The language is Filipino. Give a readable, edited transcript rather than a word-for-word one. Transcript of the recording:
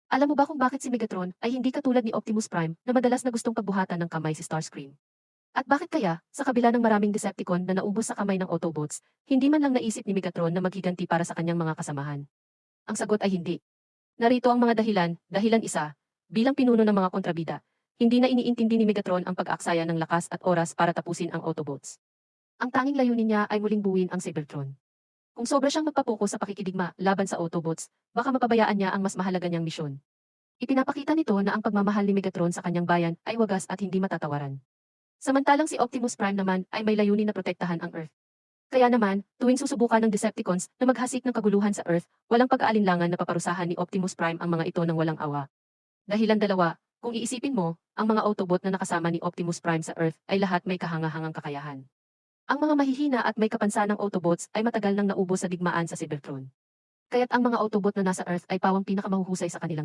Alam mo ba kung bakit si Megatron ay hindi katulad ni Optimus Prime na madalas na gustong pagbuhatan ng kamay si Starscream? At bakit kaya, sa kabila ng maraming Decepticon na naubos sa kamay ng Autobots, hindi man lang naisip ni Megatron na maghiganti para sa kanyang mga kasamahan? Ang sagot ay hindi. Narito ang mga dahilan. Dahilan isa, bilang pinuno ng mga kontrabida, hindi na iniintindi ni Megatron ang pag-aaksaya ng lakas at oras para tapusin ang Autobots. Ang tanging layunin niya ay muling buuin ang Cybertron. Kung sobra siyang magpapokus sa pakikidigma laban sa Autobots, baka mapabayaan niya ang mas mahalaga niyang misyon. Ipinapakita nito na ang pagmamahal ni Megatron sa kanyang bayan ay wagas at hindi matatawaran. Samantalang si Optimus Prime naman ay may layunin na protektahan ang Earth. Kaya naman, tuwing susubukan ng Decepticons na maghasik ng kaguluhan sa Earth, walang pag-aalinlangan na paparusahan ni Optimus Prime ang mga ito ng walang awa. Dahilan dalawa, kung iisipin mo, ang mga Autobot na nakasama ni Optimus Prime sa Earth ay lahat may kahangahangang kakayahan. Ang mga mahihina at may kapansanang Autobots ay matagal nang naubos sa digmaan sa Cybertron. Kaya't ang mga Autobot na nasa Earth ay pawang pinakamahuhusay sa kanilang